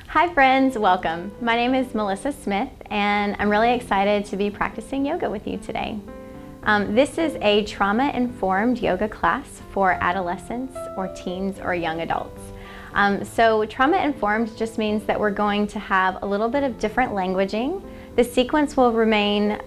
Hi friends, welcome. My name is Melissa Smith and I'm really excited to be practicing yoga with you today. This is a trauma-informed yoga class for adolescents or teens or young adults. So trauma-informed just means that we're going to have a little bit of different languaging. The sequence will remain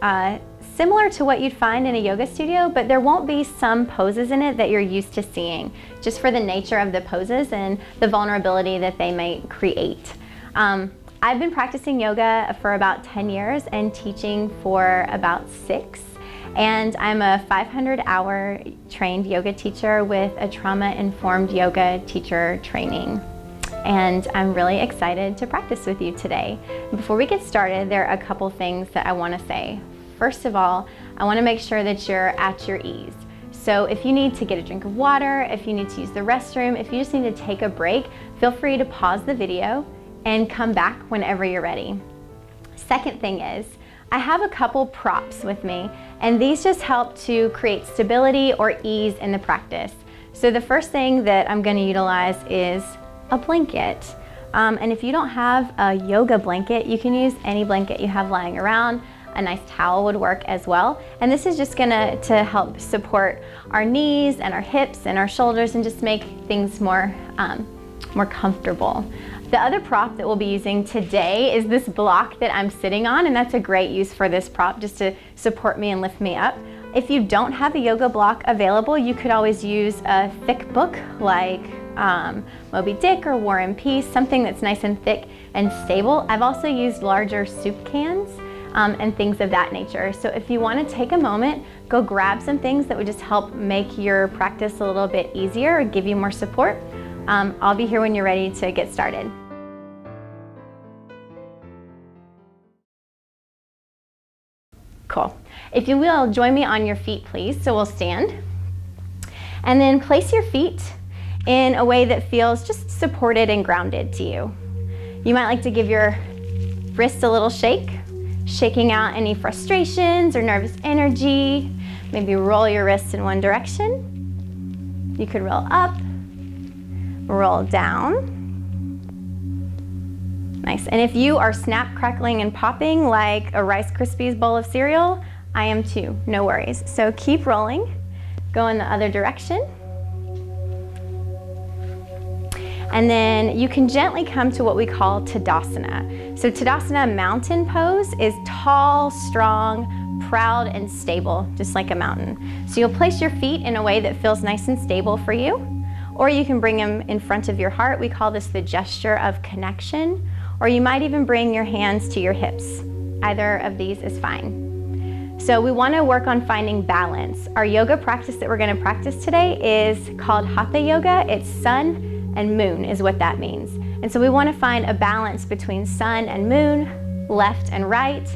similar to what you'd find in a yoga studio, but there won't be some poses in it that you're used to seeing, just for the nature of the poses and the vulnerability that they may create. I've been practicing yoga for about 10 years and teaching for about 6. And I'm a 500-hour trained yoga teacher with a trauma-informed yoga teacher training. And I'm really excited to practice with you today. Before we get started, there are a couple things that I want to say. First of all, I want to make sure that you're at your ease. So if you need to get a drink of water, if you need to use the restroom, if you just need to take a break, feel free to pause the video and come back whenever you're ready. Second thing is, I have a couple props with me, and these just help to create stability or ease in the practice. So the first thing that I'm going to utilize is a blanket. And if you don't have a yoga blanket, you can use any blanket you have lying around. A nice towel would work as well. And this is just gonna help support our knees and our hips and our shoulders and just make things more comfortable. The other prop that we'll be using today is this block that I'm sitting on, and that's a great use for this prop, just to support me and lift me up. If you don't have a yoga block available, you could always use a thick book like Moby Dick or War and Peace, something that's nice and thick and stable. I've also used larger soup cans and things of that nature. So if you want to take a moment, go grab some things that would just help make your practice a little bit easier or give you more support. I'll be here when you're ready to get started. Cool. If you will, join me on your feet, please. So we'll stand. And then place your feet in a way that feels just supported and grounded to you. You might like to give your wrist a little shake, shaking out any frustrations or nervous energy. Maybe roll your wrists in one direction. You could roll up, roll down. Nice. And if you are snap, crackling, and popping like a Rice Krispies bowl of cereal, I am too, no worries. So keep rolling, go in the other direction. And then you can gently come to what we call Tadasana. So Tadasana mountain pose is tall, strong, proud, and stable, just like a mountain. So you'll place your feet in a way that feels nice and stable for you, or you can bring them in front of your heart. We call this the gesture of connection, or you might even bring your hands to your hips. Either of these is fine. So we want to work on finding balance. Our yoga practice that we're going to practice today is called Hatha Yoga. It's sun and moon is what that means. And so we want to find a balance between sun and moon, left and right,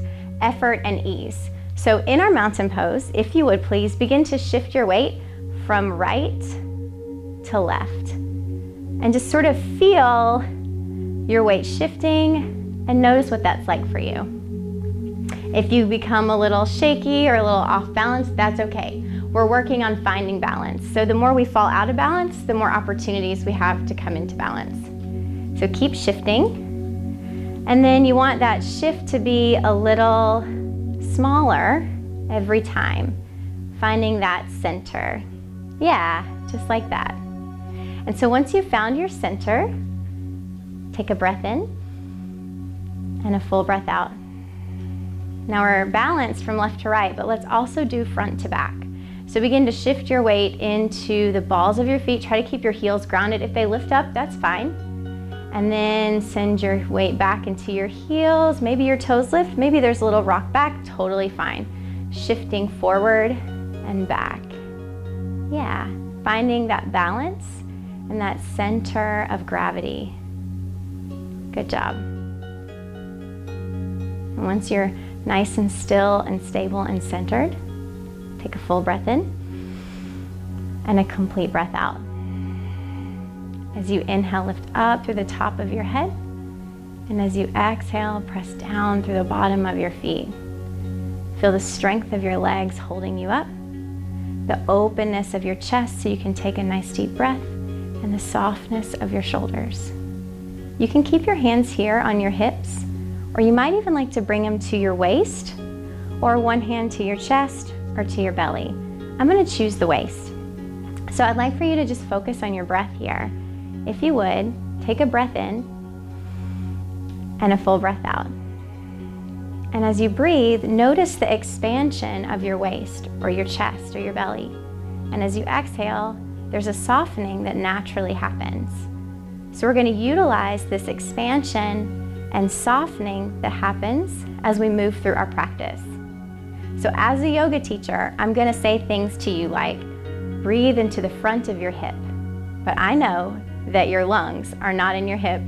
effort and ease. So in our mountain pose, if you would please begin to shift your weight from right to left. And just sort of feel your weight shifting and notice what that's like for you. If you become a little shaky or a little off balance, that's okay. We're working on finding balance. So the more we fall out of balance, the more opportunities we have to come into balance. So keep shifting. And then you want that shift to be a little smaller every time. Finding that center. Yeah, just like that. And so once you've found your center, take a breath in and a full breath out. Now we're balanced from left to right, but let's also do front to back. So begin to shift your weight into the balls of your feet. Try to keep your heels grounded. If they lift up, that's fine. And then send your weight back into your heels. Maybe your toes lift. Maybe there's a little rock back. Totally fine. Shifting forward and back. Yeah, finding that balance and that center of gravity. Good job. And once you're nice and still and stable and centered, take a full breath in and a complete breath out. As you inhale, lift up through the top of your head. And as you exhale, press down through the bottom of your feet. Feel the strength of your legs holding you up, the openness of your chest so you can take a nice deep breath, and the softness of your shoulders. You can keep your hands here on your hips, or you might even like to bring them to your waist, or one hand to your chest or to your belly. I'm gonna choose the waist. So I'd like for you to just focus on your breath here. If you would, take a breath in and a full breath out. And as you breathe, notice the expansion of your waist or your chest or your belly. And as you exhale, there's a softening that naturally happens. So we're going to utilize this expansion and softening that happens as we move through our practice. So as a yoga teacher, I'm going to say things to you like, breathe into the front of your hip. But I know that your lungs are not in your hip,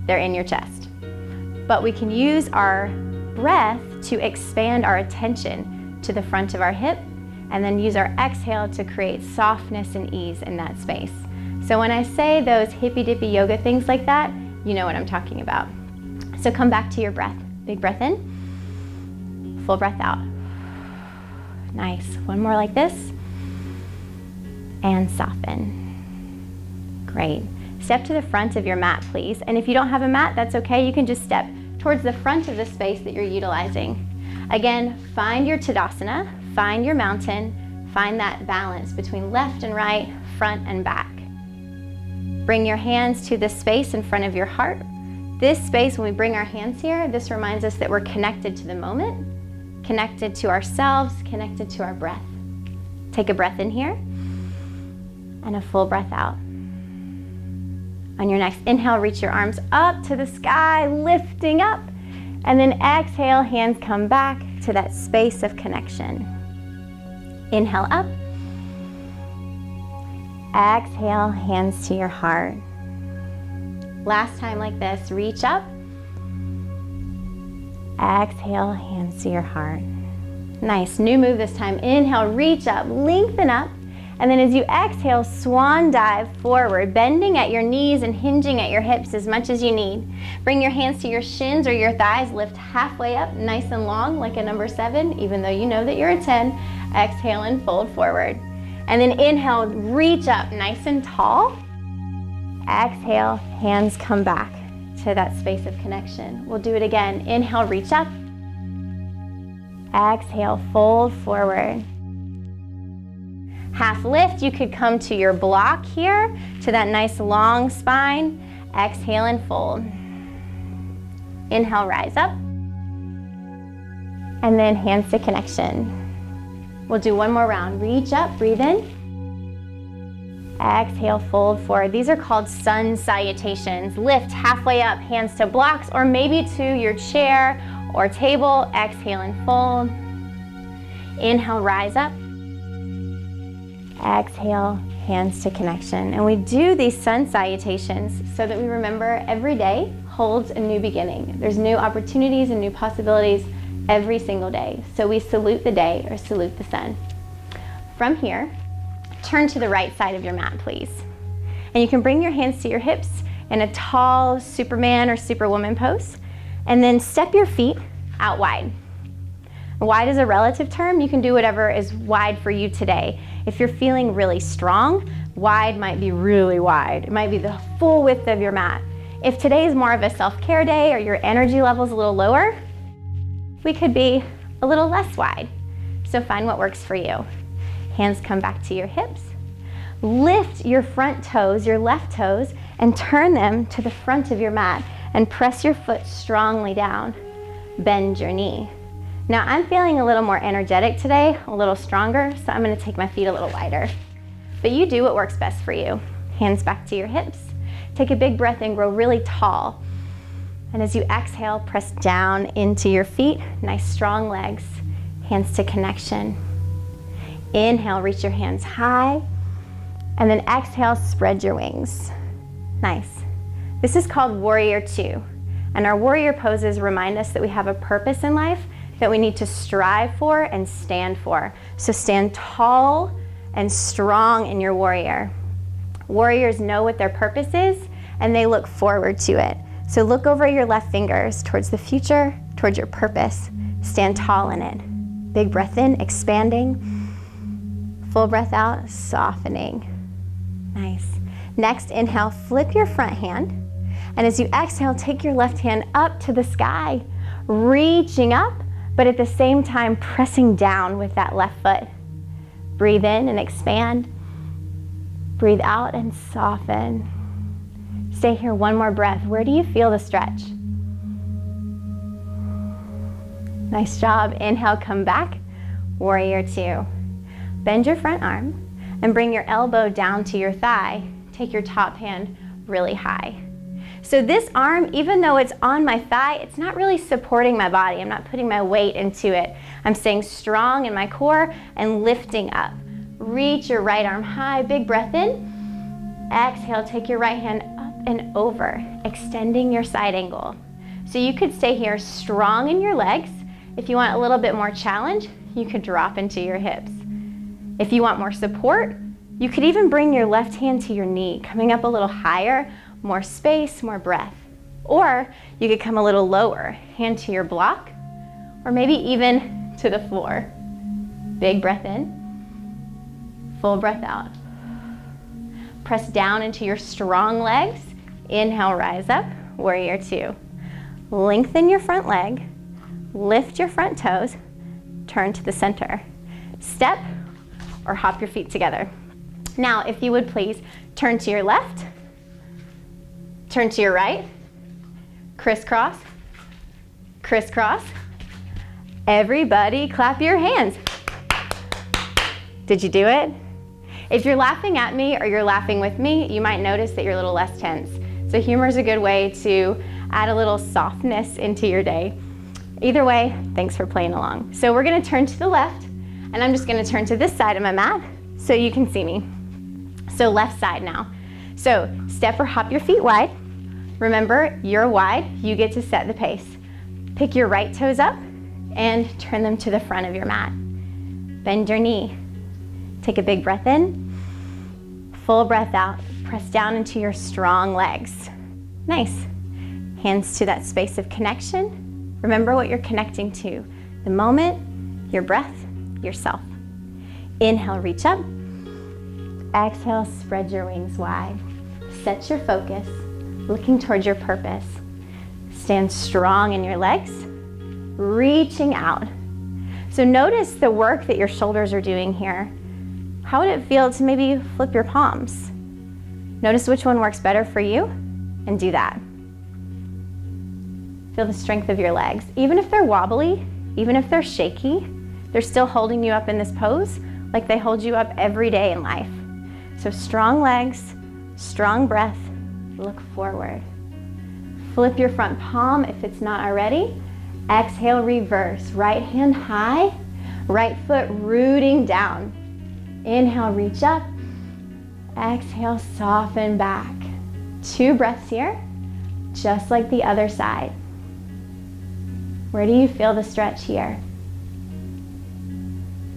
they're in your chest. But we can use our breath to expand our attention to the front of our hip, and then use our exhale to create softness and ease in that space. So when I say those hippy-dippy yoga things like that, you know what I'm talking about. So come back to your breath. Big breath in, full breath out. Nice. One more like this. And soften. Great. Step to the front of your mat, please. And if you don't have a mat, that's okay. You can just step towards the front of the space that you're utilizing. Again, find your Tadasana, find your mountain, find that balance between left and right, front and back. Bring your hands to the space in front of your heart. This space, when we bring our hands here, this reminds us that we're connected to the moment, connected to ourselves, connected to our breath. Take a breath in here and a full breath out. On your next inhale, reach your arms up to the sky, lifting up. And then exhale, hands come back to that space of connection. Inhale up. Exhale, hands to your heart. Last time like this, reach up. Exhale, hands to your heart. Nice, new move this time. Inhale, reach up, lengthen up. And then as you exhale, swan dive forward, bending at your knees and hinging at your hips as much as you need. Bring your hands to your shins or your thighs, lift halfway up, nice and long like a number 7, even though you know that you're a 10. Exhale and fold forward. And then inhale, reach up nice and tall. Exhale, hands come back to that space of connection. We'll do it again. Inhale, reach up. Exhale, fold forward. Half lift, you could come to your block here, to that nice long spine. Exhale and fold. Inhale, rise up. And then hands to connection. We'll do one more round. Reach up, breathe in. Exhale, fold forward. These are called sun salutations. Lift halfway up, hands to blocks, or maybe to your chair or table. Exhale and fold. Inhale, rise up. Exhale, hands to connection. And we do these sun salutations so that we remember every day holds a new beginning. There's new opportunities and new possibilities every single day. So we salute the day or salute the sun. From here, turn to the right side of your mat, please. And you can bring your hands to your hips in a tall Superman or Superwoman pose. And then step your feet out wide. Wide is a relative term. You can do whatever is wide for you today. If you're feeling really strong, wide might be really wide. It might be the full width of your mat. If today is more of a self-care day or your energy level is a little lower, we could be a little less wide. So find what works for you. Hands come back to your hips. Lift your front toes, your left toes, and turn them to the front of your mat and press your foot strongly down. Bend your knee. Now I'm feeling a little more energetic today, a little stronger, so I'm gonna take my feet a little wider. But you do what works best for you. Hands back to your hips. Take a big breath and grow really tall. And as you exhale, press down into your feet. Nice strong legs. Hands to connection. Inhale, reach your hands high. And then exhale, spread your wings. Nice. This is called Warrior 2. And our warrior poses remind us that we have a purpose in life that we need to strive for and stand for. So stand tall and strong in your warrior. Warriors know what their purpose is and they look forward to it. So look over your left fingers towards the future, towards your purpose. Stand tall in it. Big breath in, expanding. Full breath out, softening. Nice. Next, inhale, flip your front hand And as you exhale, take your left hand up to the sky, reaching up, but at the same time pressing down with that left foot. Breathe in and expand. Breathe out and soften. Stay here one more breath. Where do you feel the stretch? Nice job. Inhale, come back. Warrior two. Bend your front arm and bring your elbow down to your thigh. Take your top hand really high. So this arm, even though it's on my thigh, it's not really supporting my body. I'm not putting my weight into it. I'm staying strong in my core and lifting up. Reach your right arm high, big breath in. Exhale, take your right hand up and over, extending your side angle. So you could stay here strong in your legs. If you want a little bit more challenge, you could drop into your hips. If you want more support, you could even bring your left hand to your knee, coming up a little higher, more space, more breath. Or you could come a little lower, hand to your block, or maybe even to the floor. Big breath in, full breath out. Press down into your strong legs. Inhale, rise up, warrior two. Lengthen your front leg, lift your front toes, turn to the center. Step or hop your feet together. Now, if you would please, turn to your left, turn to your right, crisscross, crisscross. Everybody clap your hands. Did you do it? If you're laughing at me or you're laughing with me, you might notice that you're a little less tense. So humor is a good way to add a little softness into your day. Either way, thanks for playing along. So we're gonna turn to the left, and I'm just gonna turn to this side of my mat so you can see me. So left side now. So step or hop your feet wide. Remember, you're wide, you get to set the pace. Pick your right toes up and turn them to the front of your mat. Bend your knee. Take a big breath in, full breath out. Press down into your strong legs. Nice. Hands to that space of connection. Remember what you're connecting to. The moment, your breath, yourself. Inhale, reach up. Exhale, spread your wings wide. Set your focus, looking towards your purpose. Stand strong in your legs, reaching out. So notice the work that your shoulders are doing here. How would it feel to maybe flip your palms? Notice which one works better for you and do that. Feel the strength of your legs. Even if they're wobbly, even if they're shaky, they're still holding you up in this pose like they hold you up every day in life. So strong legs, strong breath, look forward. Flip your front palm if it's not already. Exhale, reverse. Right hand high, right foot rooting down. Inhale, reach up. Exhale, soften back. 2 breaths here, just like the other side. Where do you feel the stretch here?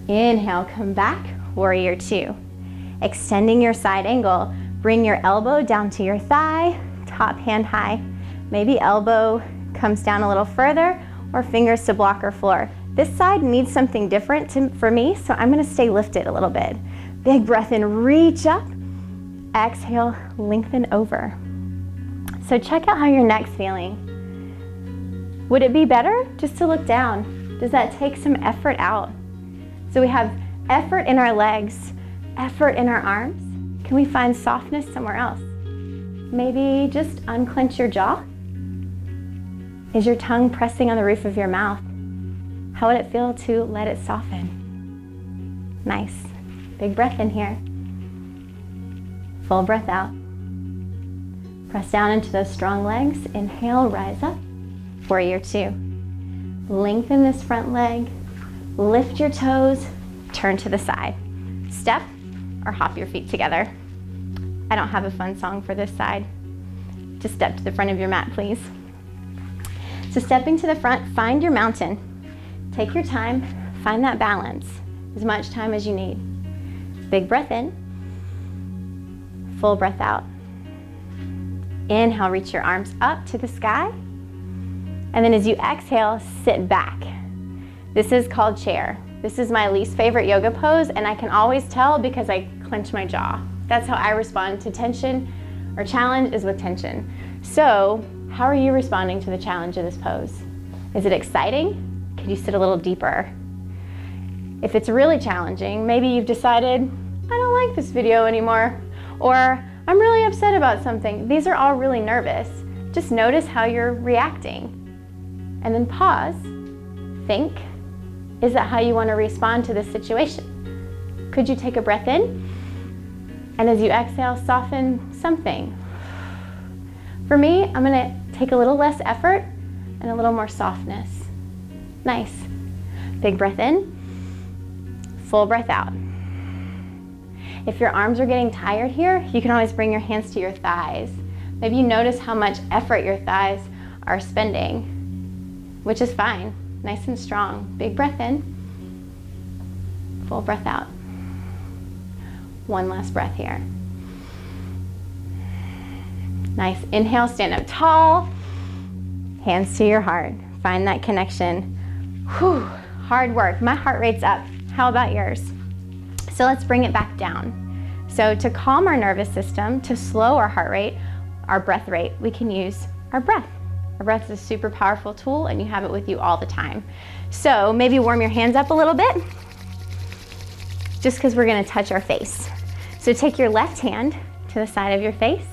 Inhale, come back, warrior two. Extending your side angle, bring your elbow down to your thigh, top hand high. Maybe elbow comes down a little further or fingers to block or floor. This side needs something different for me, so I'm gonna stay lifted a little bit. Big breath in, reach up. Exhale, lengthen over. So check out how your neck's feeling. Would it be better just to look down? Does that take some effort out? So we have effort in our legs, effort in our arms. Can we find softness somewhere else? Maybe just unclench your jaw. Is your tongue pressing on the roof of your mouth? How would it feel to let it soften? Nice. Big breath in here. Full breath out. Press down into those strong legs. Inhale, rise up. Warrior two. Lengthen this front leg. Lift your toes. Turn to the side. Step or hop your feet together. I don't have a fun song for this side. Just step to the front of your mat, please. So stepping to the front, find your mountain. Take your time, find that balance, as much time as you need. Big breath in, full breath out. Inhale, reach your arms up to the sky. And then as you exhale, sit back. This is called chair. This is my least favorite yoga pose, and I can always tell because I clench my jaw. That's how I respond to tension or challenge, is with tension. So, how are you responding to the challenge of this pose? Is it exciting? Could you sit a little deeper? If it's really challenging, maybe you've decided, I don't like this video anymore, or I'm really upset about something. These are all really nervous. Just notice how you're reacting. And then pause, think, is that how you want to respond to this situation? Could you take a breath in? And as you exhale, soften something. For me, I'm gonna take a little less effort and a little more softness. Nice. Big breath in, full breath out. If your arms are getting tired here, you can always bring your hands to your thighs. Maybe you notice how much effort your thighs are spending, which is fine, nice and strong. Big breath in, full breath out. One last breath here. Nice, inhale, stand up tall, hands to your heart. Find that connection. Whew, hard work, my heart rate's up. How about yours? So let's bring it back down. So to calm our nervous system, to slow our heart rate, our breath rate, we can use our breath. Our breath is a super powerful tool and you have it with you all the time. So maybe warm your hands up a little bit, just because we're gonna touch our face. So take your left hand to the side of your face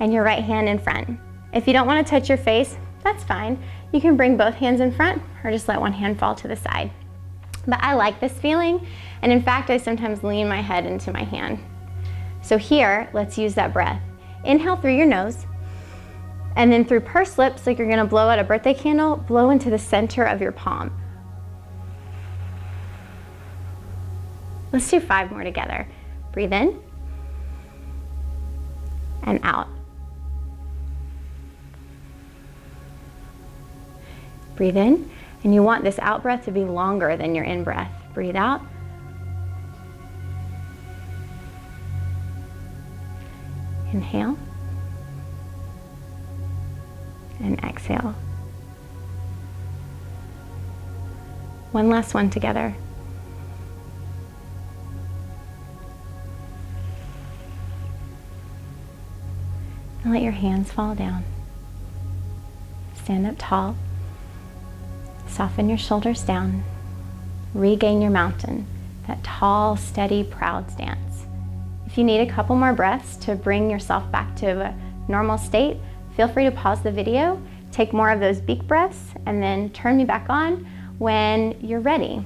and your right hand in front. If you don't wanna touch your face, that's fine. You can bring both hands in front or just let one hand fall to the side. But I like this feeling, and in fact, I sometimes lean my head into my hand. So here, let's use that breath. Inhale through your nose, and then through pursed lips, like you're gonna blow out a birthday candle, blow into the center of your palm. Let's do 5 more together. Breathe in, and out. Breathe in, and you want this out breath to be longer than your in breath. Breathe out. Inhale. And exhale. One last one together. And let your hands fall down. Stand up tall. Soften your shoulders down. Regain your mountain, that tall, steady, proud stance. If you need a couple more breaths to bring yourself back to a normal state, feel free to pause the video, take more of those beak breaths, and then turn me back on when you're ready.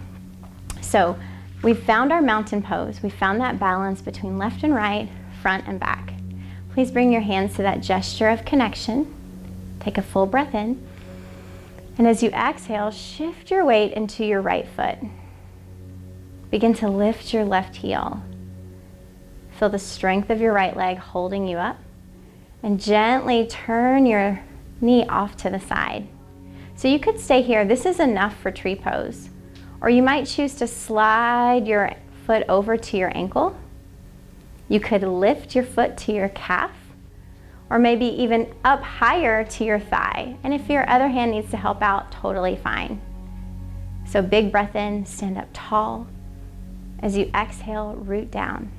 So we've found our mountain pose. We found that balance between left and right, front and back. Please bring your hands to that gesture of connection. Take a full breath in. And as you exhale, shift your weight into your right foot. Begin to lift your left heel. Feel the strength of your right leg holding you up. And gently turn your knee off to the side. So you could stay here. This is enough for tree pose. Or you might choose to slide your foot over to your ankle. You could lift your foot to your calf, or maybe even up higher to your thigh. And if your other hand needs to help out, totally fine. So big breath in, stand up tall. As you exhale, root down.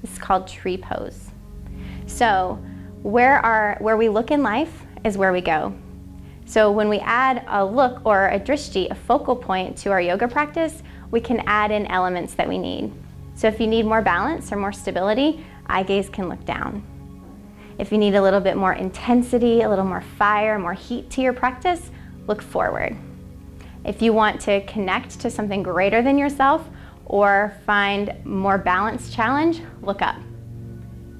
This is called tree pose. So where we look in life is where we go. So when we add a look or a drishti, a focal point to our yoga practice, we can add in elements that we need. So if you need more balance or more stability, eye gaze can look down. If you need a little bit more intensity, a little more fire, more heat to your practice, look forward. If you want to connect to something greater than yourself or find more balanced challenge, look up.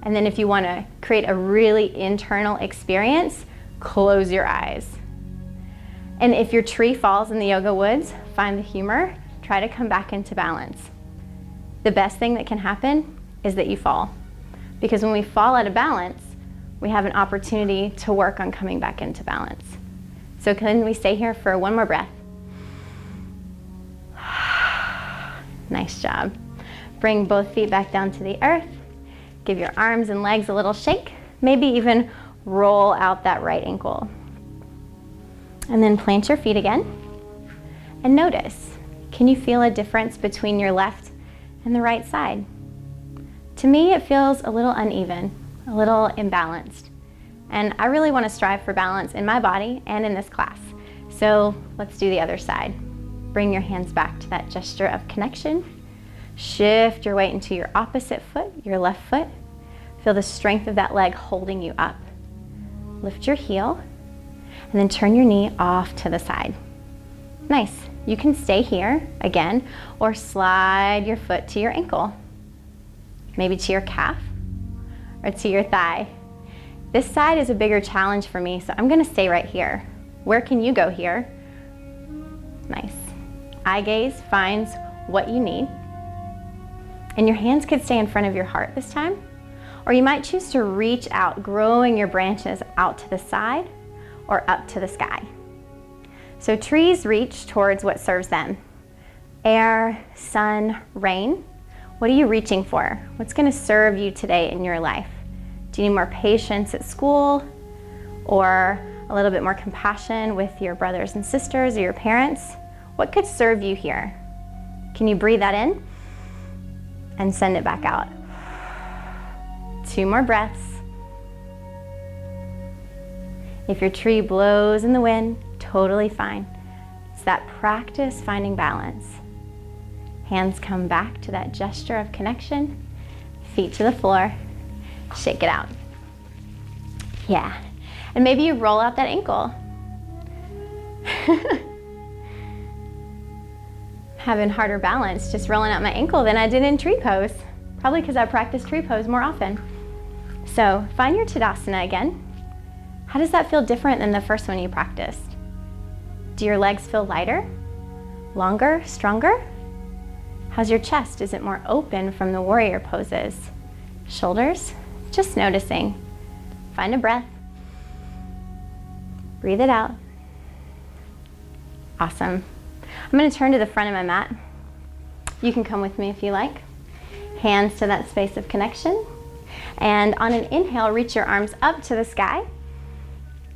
And then if you want to create a really internal experience, close your eyes. And if your tree falls in the yoga woods, find the humor, try to come back into balance. The best thing that can happen is that you fall. Because when we fall out of balance, we have an opportunity to work on coming back into balance. So can we stay here for one more breath? Nice job. Bring both feet back down to the earth. Give your arms and legs a little shake. Maybe even roll out that right ankle. And then plant your feet again. And notice, can you feel a difference between your left and the right side? To me, it feels a little uneven, a little imbalanced. And I really want to strive for balance in my body and in this class. So let's do the other side. Bring your hands back to that gesture of connection. Shift your weight into your opposite foot, your left foot. Feel the strength of that leg holding you up. Lift your heel and then turn your knee off to the side. Nice. You can stay here again or slide your foot to your ankle, maybe to your calf or to your thigh. This side is a bigger challenge for me, so I'm gonna stay right here. Where can you go here? Nice. Eye gaze finds what you need. And your hands could stay in front of your heart this time, or you might choose to reach out, growing your branches out to the side or up to the sky. So trees reach towards what serves them. Air, sun, rain. What are you reaching for? What's gonna serve you today in your life? Do you need more patience at school, or a little bit more compassion with your brothers and sisters or your parents? What could serve you here? Can you breathe that in and send it back out? 2 more breaths. If your tree blows in the wind, totally fine. It's that practice finding balance. Hands come back to that gesture of connection, feet to the floor, shake it out. Yeah, and maybe you roll out that ankle. Having harder balance just rolling out my ankle than I did in tree pose. Probably because I practice tree pose more often. So find your Tadasana again. How does that feel different than the first one you practiced? Do your legs feel lighter, longer, stronger? How's your chest? Is it more open from the warrior poses? Shoulders? Just noticing. Find a breath. Breathe it out. Awesome. I'm going to turn to the front of my mat. You can come with me if you like. Hands to that space of connection. And on an inhale, reach your arms up to the sky.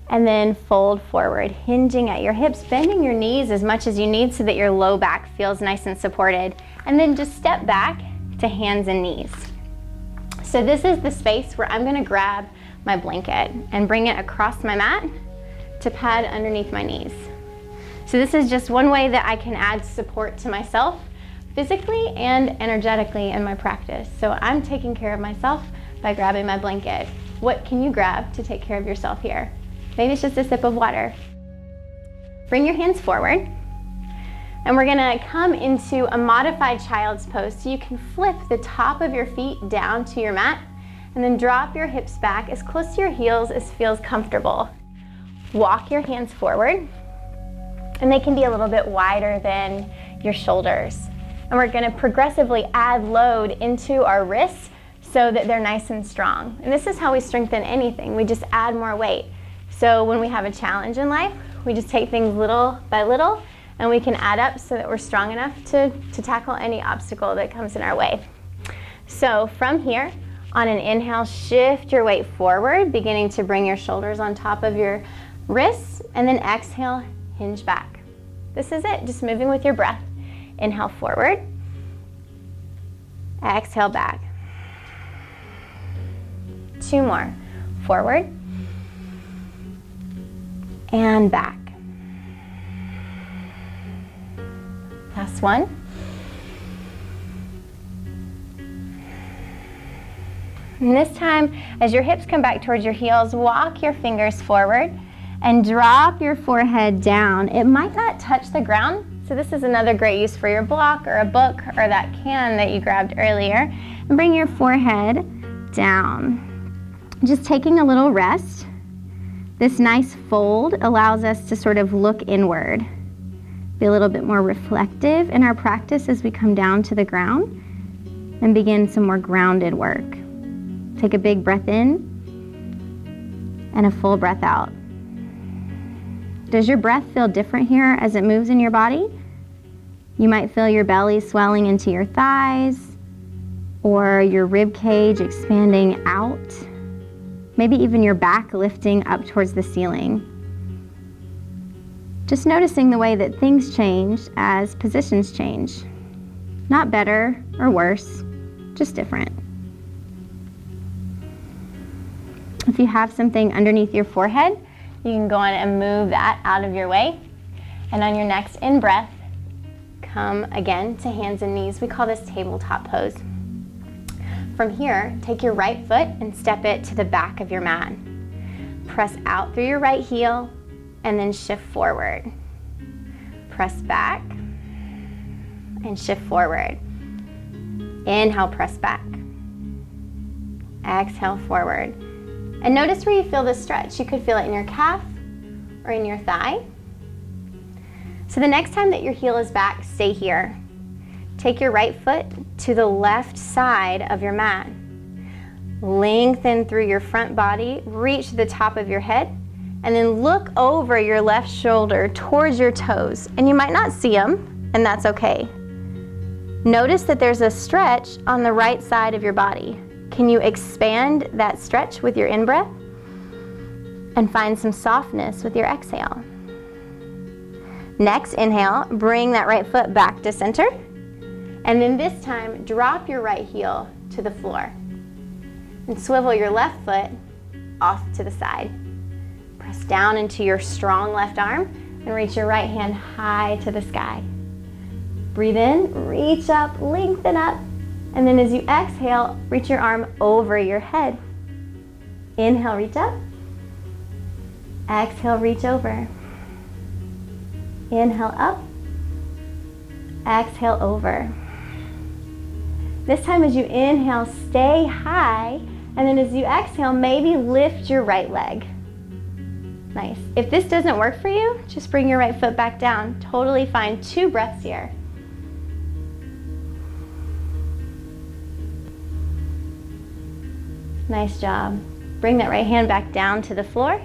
And then fold forward, hinging at your hips, bending your knees as much as you need so that your low back feels nice and supported. And then just step back to hands and knees. So this is the space where I'm gonna grab my blanket and bring it across my mat to pad underneath my knees. So this is just one way that I can add support to myself physically and energetically in my practice. So I'm taking care of myself by grabbing my blanket. What can you grab to take care of yourself here? Maybe it's just a sip of water. Bring your hands forward. And we're gonna come into a modified child's pose. So you can flip the top of your feet down to your mat and then drop your hips back as close to your heels as feels comfortable. Walk your hands forward, and they can be a little bit wider than your shoulders. And we're gonna progressively add load into our wrists so that they're nice and strong. And this is how we strengthen anything. We just add more weight. So when we have a challenge in life, we just take things little by little, and we can add up so that we're strong enough to tackle any obstacle that comes in our way. So from here, on an inhale, shift your weight forward, beginning to bring your shoulders on top of your wrists, and then exhale, hinge back. This is it, just moving with your breath. Inhale forward, exhale back. 2 more, forward, and back. Last one. And this time, as your hips come back towards your heels, walk your fingers forward and drop your forehead down. It might not touch the ground, so this is another great use for your block or a book or that can that you grabbed earlier. And bring your forehead down. Just taking a little rest. This nice fold allows us to sort of look inward, be a little bit more reflective in our practice as we come down to the ground and begin some more grounded work. Take a big breath in and a full breath out. Does your breath feel different here as it moves in your body? You might feel your belly swelling into your thighs or your rib cage expanding out. Maybe even your back lifting up towards the ceiling. Just noticing the way that things change as positions change. Not better or worse, just different. If you have something underneath your forehead, you can go on and move that out of your way. And on your next in-breath, come again to hands and knees. We call this tabletop pose. From here, take your right foot and step it to the back of your mat. Press out through your right heel and then shift forward. Press back and shift forward. Inhale, press back. Exhale, forward. And notice where you feel this stretch. You could feel it in your calf or in your thigh. So the next time that your heel is back, stay here. Take your right foot to the left side of your mat. Lengthen through your front body, reach to the top of your head, and then look over your left shoulder towards your toes. And you might not see them, and that's okay. Notice that there's a stretch on the right side of your body. Can you expand that stretch with your in-breath? And find some softness with your exhale. Next, inhale, bring that right foot back to center. And then this time, drop your right heel to the floor. And swivel your left foot off to the side. Press down into your strong left arm and reach your right hand high to the sky. Breathe in, reach up, lengthen up. And then as you exhale, reach your arm over your head. Inhale, reach up. Exhale, reach over. Inhale up. Exhale over. This time as you inhale, stay high. And then as you exhale, maybe lift your right leg. Nice. If this doesn't work for you, just bring your right foot back down. Totally fine. 2 breaths here. Nice job. Bring that right hand back down to the floor.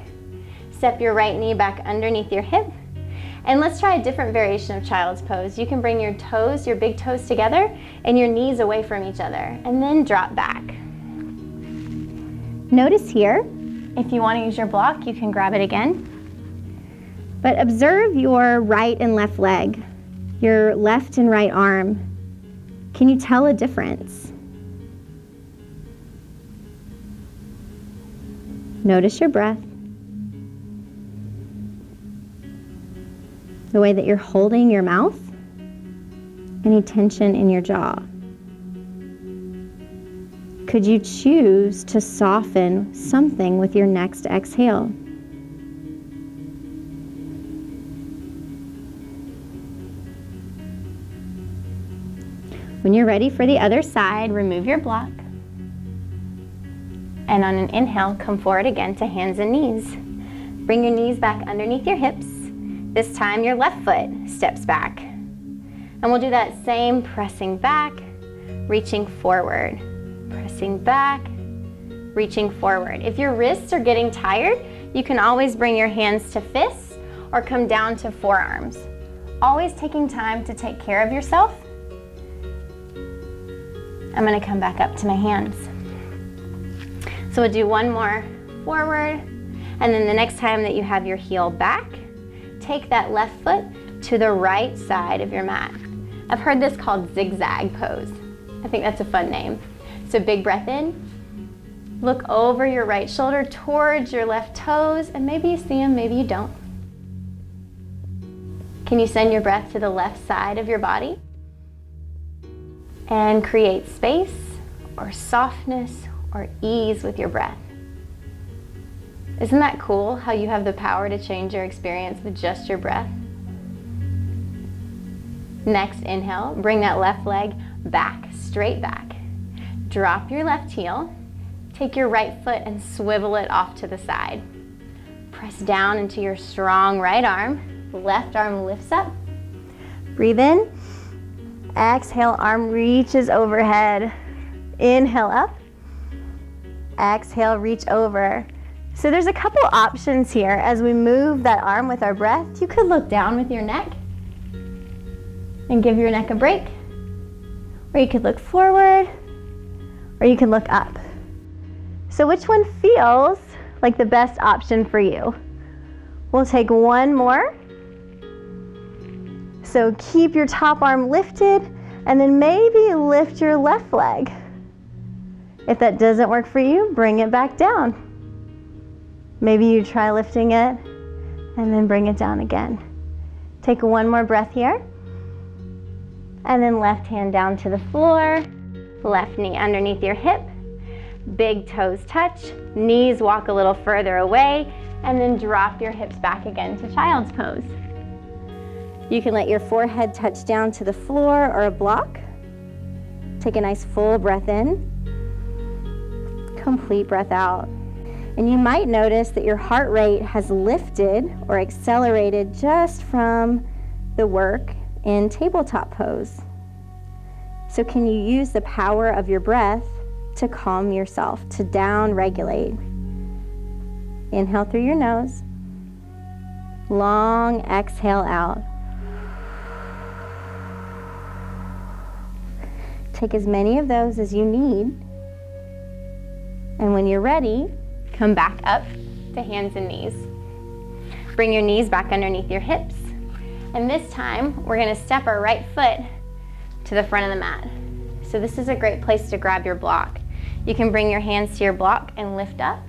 Step your right knee back underneath your hip. And let's try a different variation of child's pose. You can bring your toes, your big toes together and your knees away from each other and then drop back. Notice here, if you want to use your block, you can grab it again. But observe your right and left leg, your left and right arm. Can you tell a difference? Notice your breath. The way that you're holding your mouth, any tension in your jaw. Could you choose to soften something with your next exhale? When you're ready for the other side, remove your block. And on an inhale, come forward again to hands and knees. Bring your knees back underneath your hips. This time your left foot steps back. And we'll do that same pressing back, reaching forward. Pressing back, reaching forward. If your wrists are getting tired, you can always bring your hands to fists or come down to forearms. Always taking time to take care of yourself. I'm going to come back up to my hands. So we'll do one more forward, and then the next time that you have your heel back, take that left foot to the right side of your mat. I've heard this called zigzag pose. I think that's a fun name. So big breath in, look over your right shoulder towards your left toes, and maybe you see them, maybe you don't. Can you send your breath to the left side of your body? And create space or softness or ease with your breath. Isn't that cool how you have the power to change your experience with just your breath? Next, inhale, bring that left leg back, straight back. Drop your left heel, take your right foot and swivel it off to the side. Press down into your strong right arm, left arm lifts up. Breathe in, exhale, arm reaches overhead. Inhale up, exhale, reach over. So there's a couple options here as we move that arm with our breath. You could look down with your neck and give your neck a break. Or you could look forward, or you can look up. So which one feels like the best option for you? We'll take one more. So keep your top arm lifted, and then maybe lift your left leg. If that doesn't work for you, bring it back down. Maybe you try lifting it and then bring it down again. Take one more breath here. And then left hand down to the floor, left knee underneath your hip, big toes touch, knees walk a little further away, and then drop your hips back again to child's pose. You can let your forehead touch down to the floor or a block. Take a nice full breath in, complete breath out. And you might notice that your heart rate has lifted or accelerated just from the work in tabletop pose. So can you use the power of your breath to calm yourself, to down regulate? Inhale through your nose. Long exhale out. Take as many of those as you need. And when you're ready, come back up to hands and knees. Bring your knees back underneath your hips. And this time, we're gonna step our right foot to the front of the mat. So this is a great place to grab your block. You can bring your hands to your block and lift up,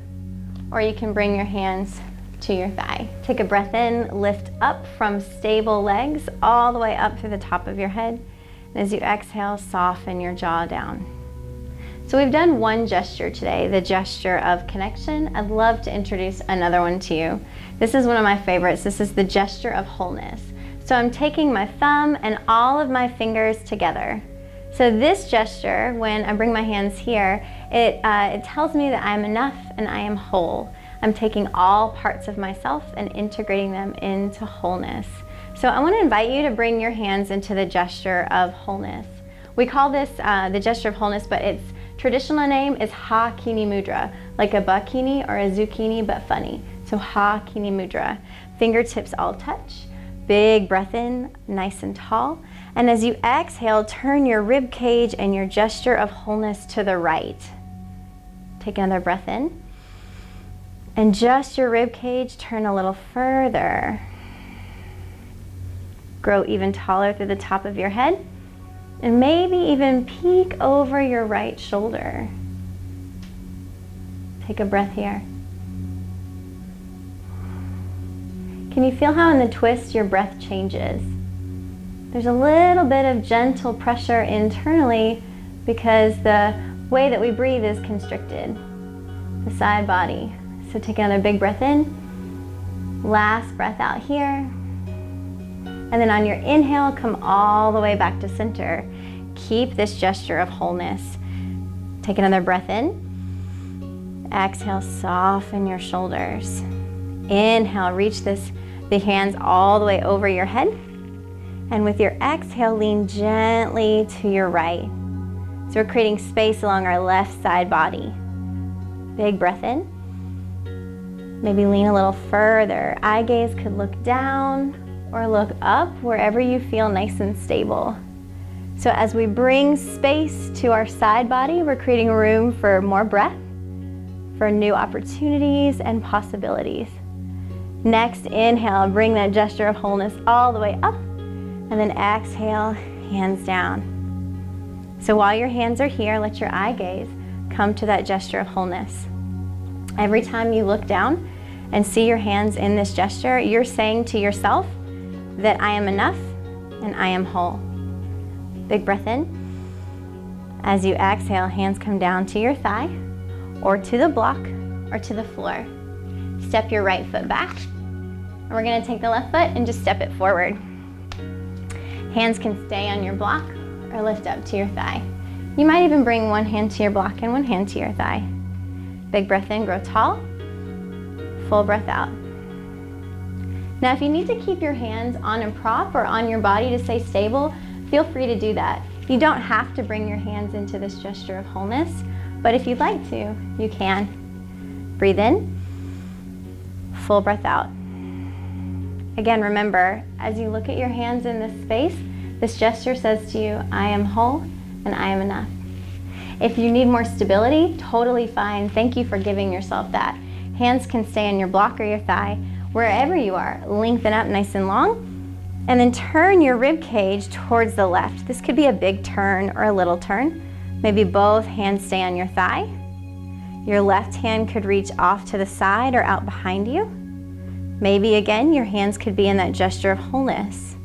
or you can bring your hands to your thigh. Take a breath in, lift up from stable legs all the way up through the top of your head. And as you exhale, soften your jaw down. So we've done one gesture today, the gesture of connection. I'd love to introduce another one to you. This is one of my favorites. This is the gesture of wholeness. So I'm taking my thumb and all of my fingers together. So this gesture, when I bring my hands here, it tells me that I'm enough and I am whole. I'm taking all parts of myself and integrating them into wholeness. So I want to invite you to bring your hands into the gesture of wholeness. We call this the gesture of wholeness, but its traditional name is Ha-Kini Mudra, like a bikini or a zucchini, but funny. So Ha-Kini Mudra. Fingertips all touch. Big breath in, nice and tall. And as you exhale, turn your rib cage and your gesture of wholeness to the right. Take another breath in. And just your rib cage, turn a little further. Grow even taller through the top of your head. And maybe even peek over your right shoulder. Take a breath here. Can you feel how in the twist your breath changes? There's a little bit of gentle pressure internally because the way that we breathe is constricted, the side body. So take another big breath in, last breath out here. And then on your inhale, come all the way back to center. Keep this gesture of wholeness. Take another breath in. Exhale, soften your shoulders. Inhale, reach the hands all the way over your head. And with your exhale, lean gently to your right. So we're creating space along our left side body. Big breath in. Maybe lean a little further. Eye gaze could look down or look up, wherever you feel nice and stable. So as we bring space to our side body, we're creating room for more breath, for new opportunities and possibilities. Next, inhale, bring that gesture of wholeness all the way up, and then exhale, hands down. So while your hands are here, let your eye gaze come to that gesture of wholeness. Every time you look down and see your hands in this gesture, you're saying to yourself that I am enough and I am whole. Big breath in. As you exhale, hands come down to your thigh or to the block or to the floor. Step your right foot back, and we're gonna take the left foot and just step it forward. Hands can stay on your block or lift up to your thigh. You might even bring one hand to your block and one hand to your thigh. Big breath in, grow tall. Full breath out. Now, if you need to keep your hands on a prop or on your body to stay stable, feel free to do that. You don't have to bring your hands into this gesture of wholeness, but if you'd like to, you can. Breathe in, full breath out. Again, remember, as you look at your hands in this space, this gesture says to you, I am whole and I am enough. If you need more stability, totally fine. Thank you for giving yourself that. Hands can stay on your block or your thigh, wherever you are. Lengthen up nice and long, and then turn your rib cage towards the left. This could be a big turn or a little turn. Maybe both hands stay on your thigh. Your left hand could reach off to the side or out behind you. Maybe again, your hands could be in that gesture of wholeness.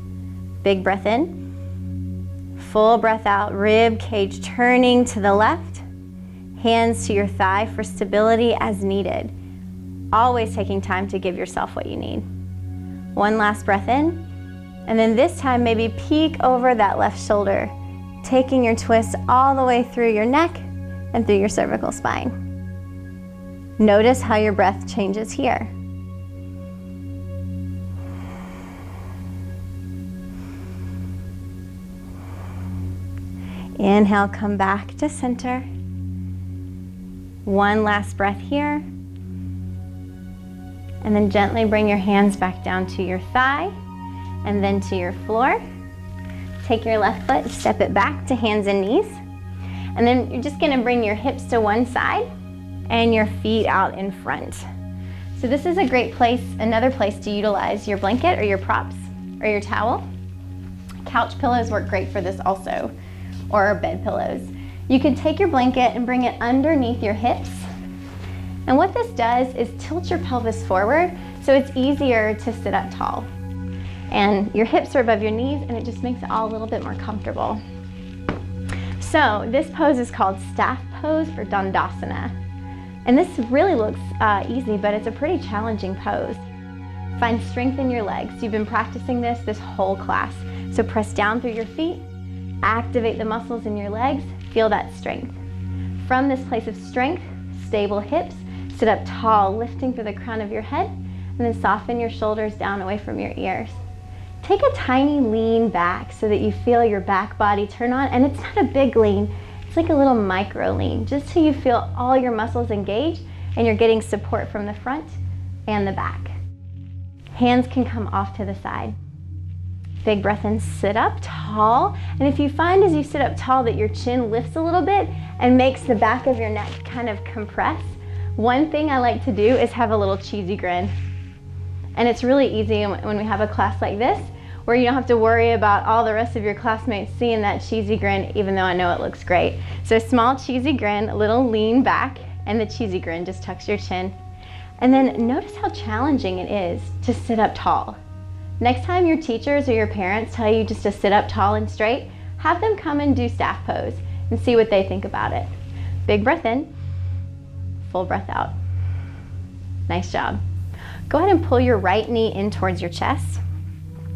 Big breath in, full breath out, rib cage turning to the left, hands to your thigh for stability as needed. Always taking time to give yourself what you need. One last breath in, and then this time maybe peek over that left shoulder, taking your twist all the way through your neck and through your cervical spine. Notice how your breath changes here. Inhale, come back to center. One last breath here. And then gently bring your hands back down to your thigh and then to your floor. Take your left foot, step it back to hands and knees. And then you're just gonna bring your hips to one side and your feet out in front. So this is a great place, another place to utilize your blanket or your props or your towel. Couch pillows work great for this also, or bed pillows. You can take your blanket and bring it underneath your hips. And what this does is tilt your pelvis forward so it's easier to sit up tall. And your hips are above your knees and it just makes it all a little bit more comfortable. So this pose is called staff pose or Dandasana. And this really looks easy, but it's a pretty challenging pose. Find strength in your legs. You've been practicing this whole class. So press down through your feet, activate the muscles in your legs, feel that strength. From this place of strength, stable hips, sit up tall, lifting through the crown of your head, and then soften your shoulders down away from your ears. Take a tiny lean back so that you feel your back body turn on, and it's not a big lean, it's like a little micro lean, just so you feel all your muscles engage and you're getting support from the front and the back. Hands can come off to the side. Big breath in, sit up tall, and if you find as you sit up tall that your chin lifts a little bit and makes the back of your neck kind of compress, one thing I like to do is have a little cheesy grin. And it's really easy when we have a class like this, where you don't have to worry about all the rest of your classmates seeing that cheesy grin, even though I know it looks great. So a small cheesy grin, a little lean back, and the cheesy grin just tucks your chin. And then notice how challenging it is to sit up tall. Next time your teachers or your parents tell you just to sit up tall and straight, have them come and do staff pose and see what they think about it. Big breath in, full breath out. Nice job. Go ahead and pull your right knee in towards your chest.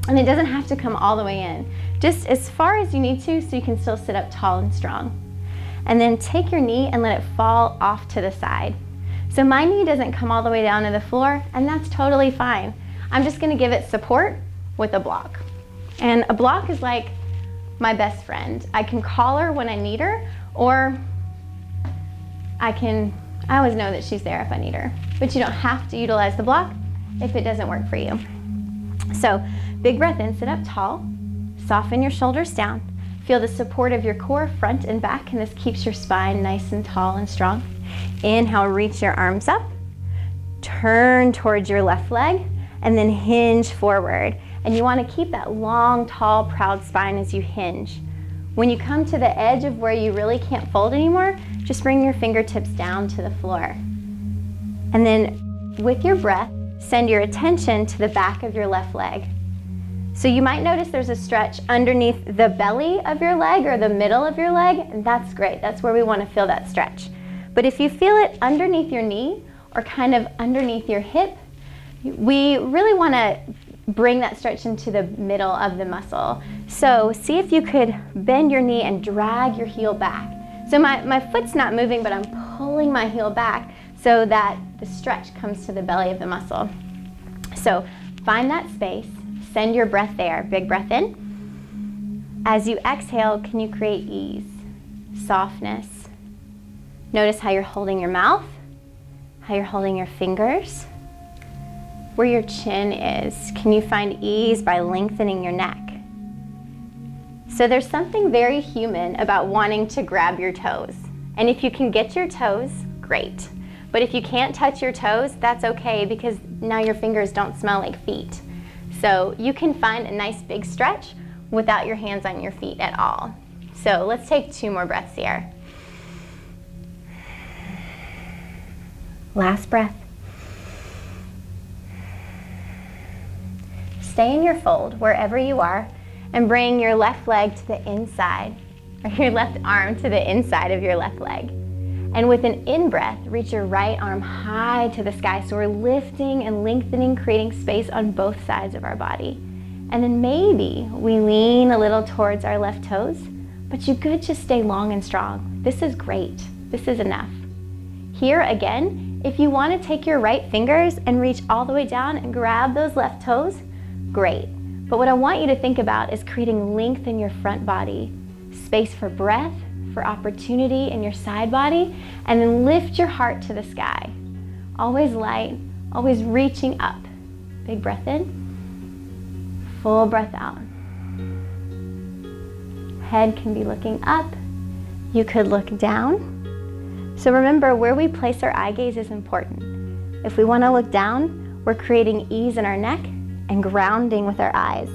And it doesn't have to come all the way in. Just as far as you need to so you can still sit up tall and strong. And then take your knee and let it fall off to the side. So my knee doesn't come all the way down to the floor, and that's totally fine. I'm just gonna give it support with a block. And a block is like my best friend. I can call her when I need her, or I always know that she's there if I need her. But you don't have to utilize the block if it doesn't work for you. So big breath in, sit up tall, soften your shoulders down. Feel the support of your core, front and back, and this keeps your spine nice and tall and strong. Inhale, reach your arms up, turn towards your left leg, and then hinge forward. And you want to keep that long, tall, proud spine as you hinge. When you come to the edge of where you really can't fold anymore, just bring your fingertips down to the floor. And then with your breath, send your attention to the back of your left leg. So you might notice there's a stretch underneath the belly of your leg or the middle of your leg, and that's great. That's where we want to feel that stretch. But if you feel it underneath your knee or kind of underneath your hip, we really want to bring that stretch into the middle of the muscle. So see if you could bend your knee and drag your heel back. So my foot's not moving, but I'm pulling my heel back so that the stretch comes to the belly of the muscle. So find that space, send your breath there. Big breath in. As you exhale, can you create ease, softness? Notice how you're holding your mouth, how you're holding your fingers, where your chin is. Can you find ease by lengthening your neck? So there's something very human about wanting to grab your toes. And if you can get your toes, great. But if you can't touch your toes, that's okay, because now your fingers don't smell like feet. So you can find a nice big stretch without your hands on your feet at all. So let's take 2 more breaths here. Last breath. Stay in your fold wherever you are and bring your left leg to the inside, or your left arm to the inside of your left leg. And with an in-breath, reach your right arm high to the sky. So we're lifting and lengthening, creating space on both sides of our body. And then maybe we lean a little towards our left toes, but you could just stay long and strong. This is great. This is enough. Here again, if you want to take your right fingers and reach all the way down and grab those left toes, great. But what I want you to think about is creating length in your front body, space for breath, for opportunity in your side body, and then lift your heart to the sky. Always light, always reaching up. Big breath in, full breath out. Head can be looking up. You could look down. So remember, where we place our eye gaze is important. If we want to look down, we're creating ease in our neck and grounding with our eyes.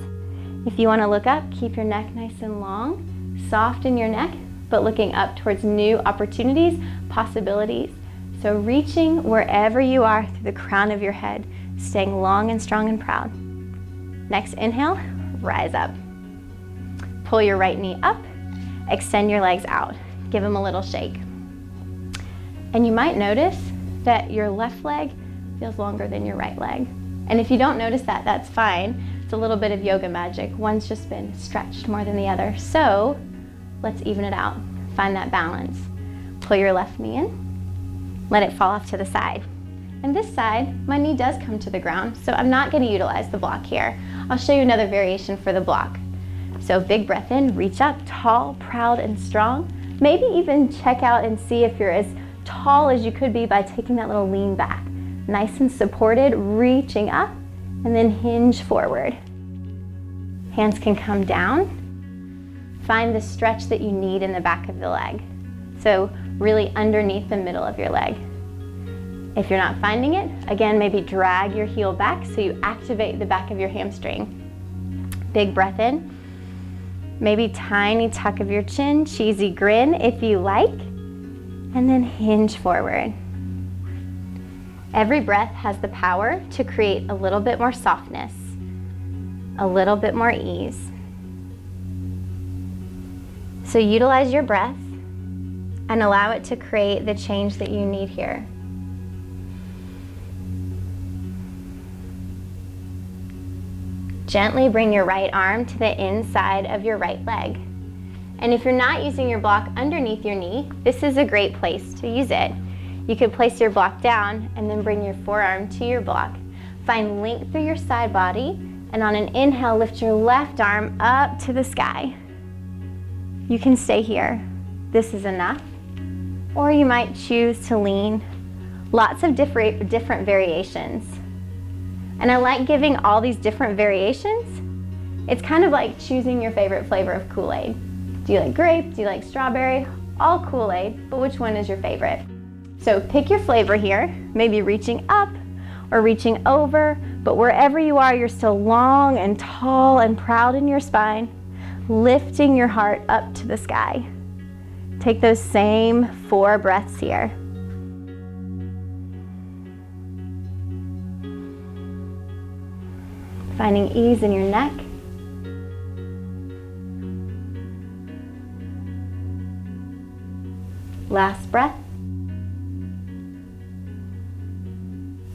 If you want to look up, keep your neck nice and long, soften your neck, but looking up towards new opportunities, possibilities. So reaching wherever you are through the crown of your head, staying long and strong and proud. Next inhale, rise up. Pull your right knee up, extend your legs out. Give them a little shake. And you might notice that your left leg feels longer than your right leg. And if you don't notice that, that's fine. It's a little bit of yoga magic. One's just been stretched more than the other. So let's even it out. Find that balance. Pull your left knee in. Let it fall off to the side. And this side, my knee does come to the ground, so I'm not going to utilize the block here. I'll show you another variation for the block. So big breath in, reach up, tall, proud, and strong. Maybe even check out and see if you're as tall as you could be by taking that little lean back. Nice and supported, reaching up, and then hinge forward. Hands can come down. Find the stretch that you need in the back of the leg. So really underneath the middle of your leg. If you're not finding it, again, maybe drag your heel back so you activate the back of your hamstring. Big breath in. Maybe tiny tuck of your chin, cheesy grin if you like, and then hinge forward. Every breath has the power to create a little bit more softness, a little bit more ease. So utilize your breath and allow it to create the change that you need here. Gently bring your right arm to the inside of your right leg. And if you're not using your block underneath your knee, this is a great place to use it. You could place your block down and then bring your forearm to your block. Find length through your side body, and on an inhale, lift your left arm up to the sky. You can stay here. This is enough. Or you might choose to lean. Lots of different variations. And I like giving all these different variations. It's kind of like choosing your favorite flavor of Kool-Aid. Do you like grape? Do you like strawberry? All Kool-Aid, but which one is your favorite? So pick your flavor here, maybe reaching up or reaching over, but wherever you are, you're still long and tall and proud in your spine, lifting your heart up to the sky. Take those same 4 breaths here. Finding ease in your neck. Last breath.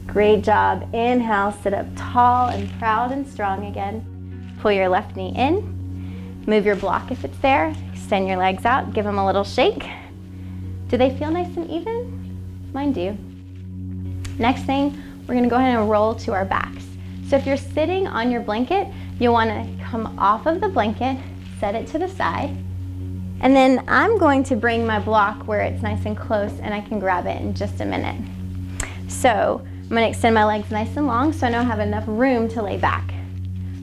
Great job. Inhale, sit up tall and proud and strong again. Pull your left knee in. Move your block if it's there. Extend your legs out. Give them a little shake. Do they feel nice and even? Mine do. Next thing, we're going to go ahead and roll to our backs. So if you're sitting on your blanket, you'll want to come off of the blanket, set it to the side, and then I'm going to bring my block where it's nice and close and I can grab it in just a minute. So I'm going to extend my legs nice and long so I know I have enough room to lay back.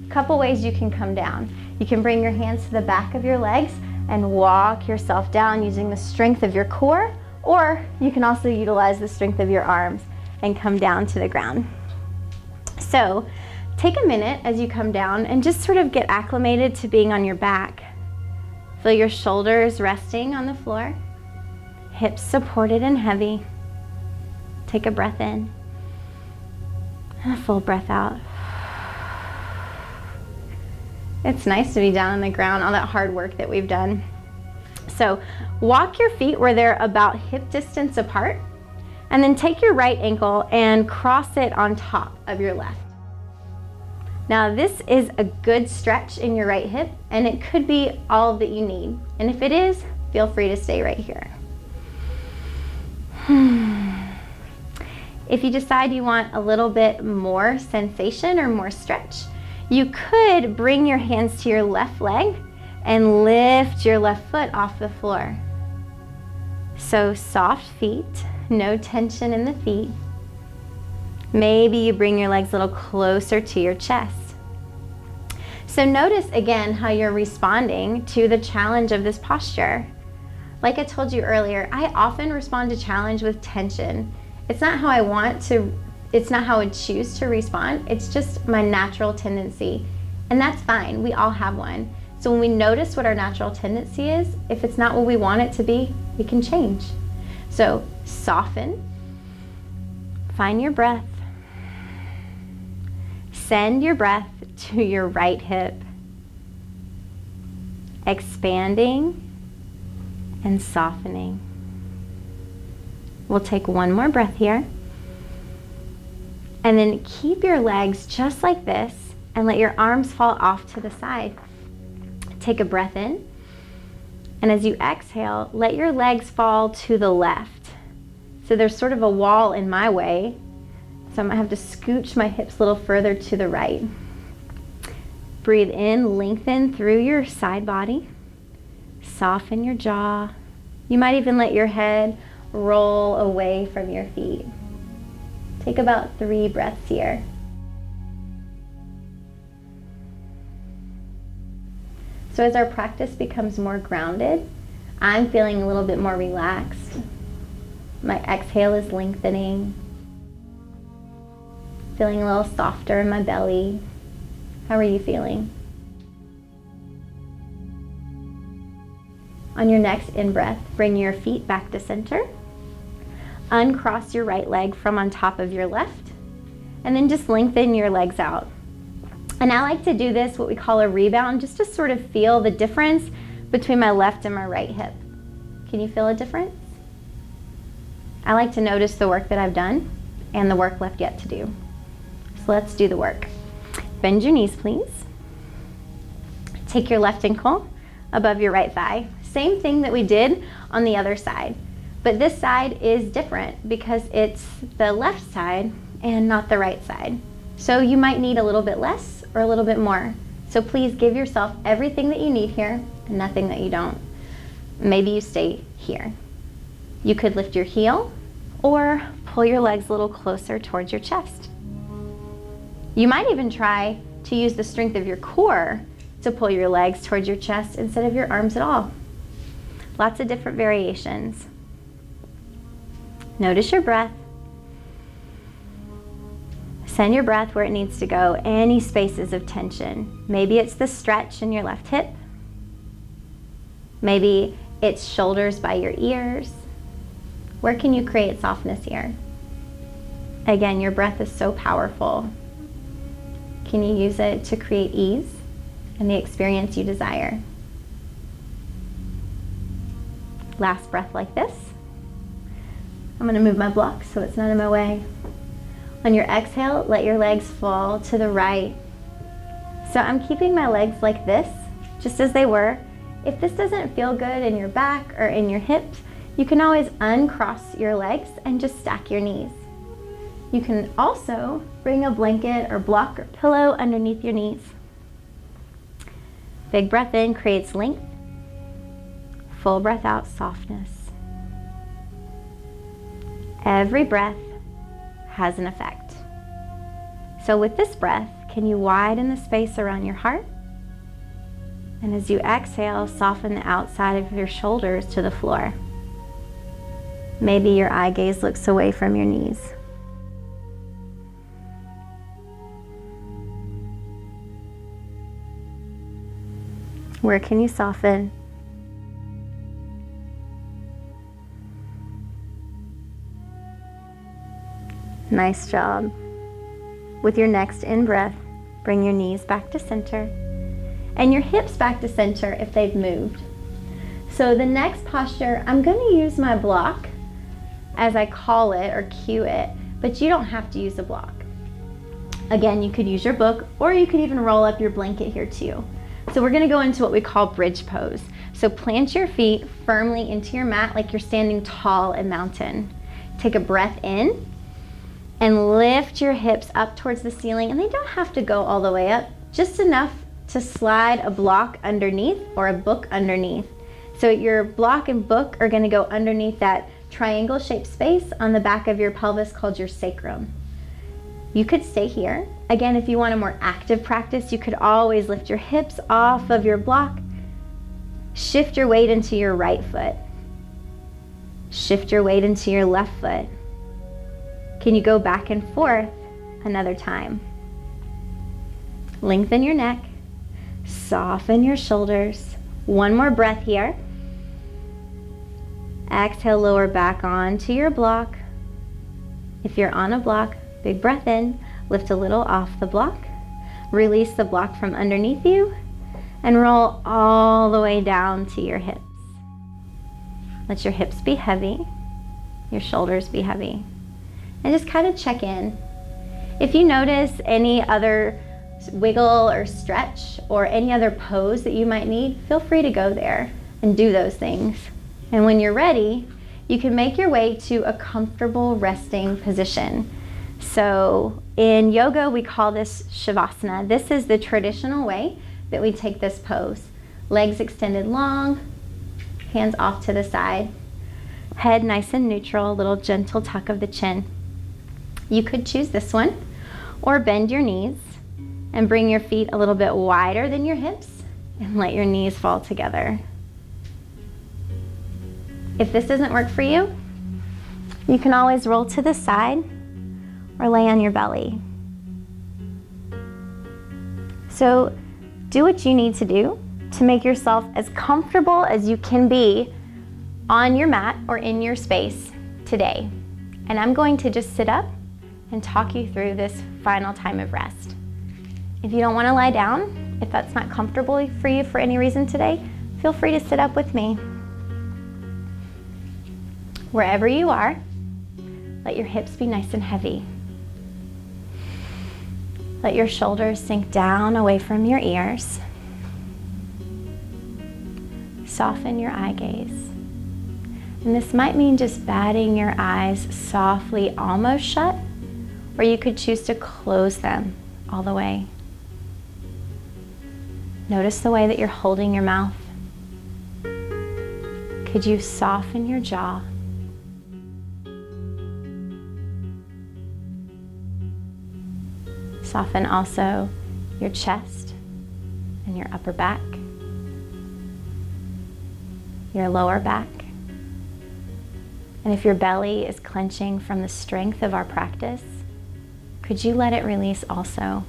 A couple ways you can come down. You can bring your hands to the back of your legs and walk yourself down using the strength of your core, or you can also utilize the strength of your arms and come down to the ground. So take a minute as you come down and just sort of get acclimated to being on your back. Feel your shoulders resting on the floor, hips supported and heavy. Take a breath in and a full breath out. It's nice to be down on the ground, all that hard work that we've done. So walk your feet where they're about hip distance apart, and then take your right ankle and cross it on top of your left. Now this is a good stretch in your right hip, and it could be all that you need. And if it is, feel free to stay right here. If you decide you want a little bit more sensation or more stretch, you could bring your hands to your left leg and lift your left foot off the floor. So soft feet, no tension in the feet. Maybe you bring your legs a little closer to your chest. So notice again how you're responding to the challenge of this posture. Like I told you earlier, I often respond to challenge with tension. It's not how I want to, it's not how I choose to respond. It's just my natural tendency. And that's fine, we all have one. So when we notice what our natural tendency is, if it's not what we want it to be, we can change. So soften, find your breath, send your breath to your right hip, expanding and softening. We'll take one more breath here. And then keep your legs just like this and let your arms fall off to the side. Take a breath in. And as you exhale, let your legs fall to the left. So there's sort of a wall in my way. So I'm gonna have to scooch my hips a little further to the right. Breathe in, lengthen through your side body. Soften your jaw. You might even let your head roll away from your feet. Take about 3 breaths here. So as our practice becomes more grounded, I'm feeling a little bit more relaxed. My exhale is lengthening. Feeling a little softer in my belly. How are you feeling? On your next in-breath, bring your feet back to center. Uncross your right leg from on top of your left, and then just lengthen your legs out. And I like to do this, what we call a rebound, just to sort of feel the difference between my left and my right hip. Can you feel a difference? I like to notice the work that I've done and the work left yet to do. So let's do the work. Bend your knees, please. Take your left ankle above your right thigh. Same thing that we did on the other side. But this side is different because it's the left side and not the right side. So you might need a little bit less or a little bit more. So please give yourself everything that you need here and nothing that you don't. Maybe you stay here. You could lift your heel or pull your legs a little closer towards your chest. You might even try to use the strength of your core to pull your legs towards your chest instead of your arms at all. Lots of different variations. Notice your breath. Send your breath where it needs to go, any spaces of tension. Maybe it's the stretch in your left hip. Maybe it's shoulders by your ears. Where can you create softness here? Again, your breath is so powerful. Can you use it to create ease and the experience you desire? Last breath like this. I'm gonna move my block so it's not in my way. On your exhale, let your legs fall to the right. So I'm keeping my legs like this, just as they were. If this doesn't feel good in your back or in your hips, you can always uncross your legs and just stack your knees. You can also bring a blanket or block or pillow underneath your knees. Big breath in creates length. Full breath out, softness. Every breath has an effect. So with this breath, can you widen the space around your heart? And as you exhale, soften the outside of your shoulders to the floor. Maybe your eye gaze looks away from your knees. Where can you soften? Nice job. With your next in-breath, bring your knees back to center and your hips back to center if they've moved. So the next posture, I'm going to use my block as I call it or cue it, but you don't have to use a block. Again, you could use your book, or you could even roll up your blanket here too. So we're going to go into what we call bridge pose. So plant your feet firmly into your mat like you're standing tall and mountain. Take a breath in and lift your hips up towards the ceiling, and they don't have to go all the way up, just enough to slide a block underneath or a book underneath. So your block and book are going to go underneath that triangle shaped space on the back of your pelvis called your sacrum. You could stay here. Again, if you want a more active practice, you could always lift your hips off of your block, shift your weight into your right foot, shift your weight into your left foot. Can you go back and forth another time? Lengthen your neck, soften your shoulders. One more breath here. Exhale, lower back onto your block. If you're on a block, big breath in, lift a little off the block, release the block from underneath you, and roll all the way down to your hips. Let your hips be heavy, your shoulders be heavy, and just kind of check in. If you notice any other wiggle or stretch or any other pose that you might need, feel free to go there and do those things. And when you're ready, you can make your way to a comfortable resting position. So in yoga, we call this Shavasana. This is the traditional way that we take this pose. Legs extended long, hands off to the side, head nice and neutral, a little gentle tuck of the chin. You could choose this one, or bend your knees and bring your feet a little bit wider than your hips and let your knees fall together. If this doesn't work for you, you can always roll to the side or lay on your belly. So do what you need to do to make yourself as comfortable as you can be on your mat or in your space today. And I'm going to just sit up and talk you through this final time of rest. If you don't want to lie down, if that's not comfortable for you for any reason today, feel free to sit up with me. Wherever you are, let your hips be nice and heavy. Let your shoulders sink down away from your ears. Soften your eye gaze. And this might mean just batting your eyes softly, almost shut, or you could choose to close them all the way. Notice the way that you're holding your mouth. Could you soften your jaw? Soften also your chest and your upper back, your lower back. And if your belly is clenching from the strength of our practice, could you let it release also?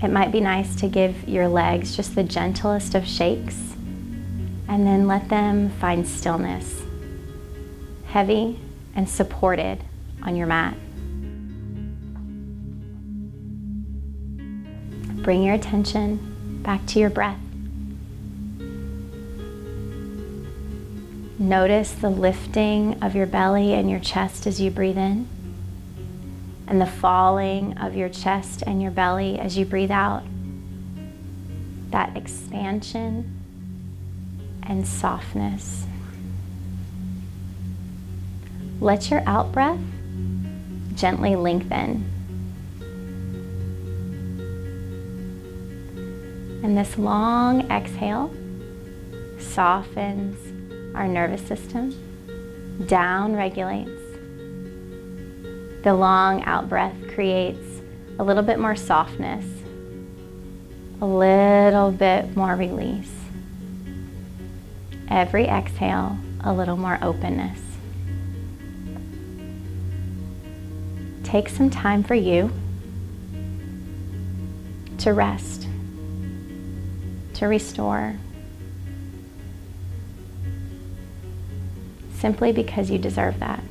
It might be nice to give your legs just the gentlest of shakes and then let them find stillness, heavy and supported on your mat. Bring your attention back to your breath. Notice the lifting of your belly and your chest as you breathe in, and the falling of your chest and your belly as you breathe out. That expansion and softness. Let your out breath gently lengthen. And this long exhale softens our nervous system, down regulates. The long out breath creates a little bit more softness, a little bit more release. Every exhale, a little more openness. Take some time for you to rest, to restore, simply because you deserve that.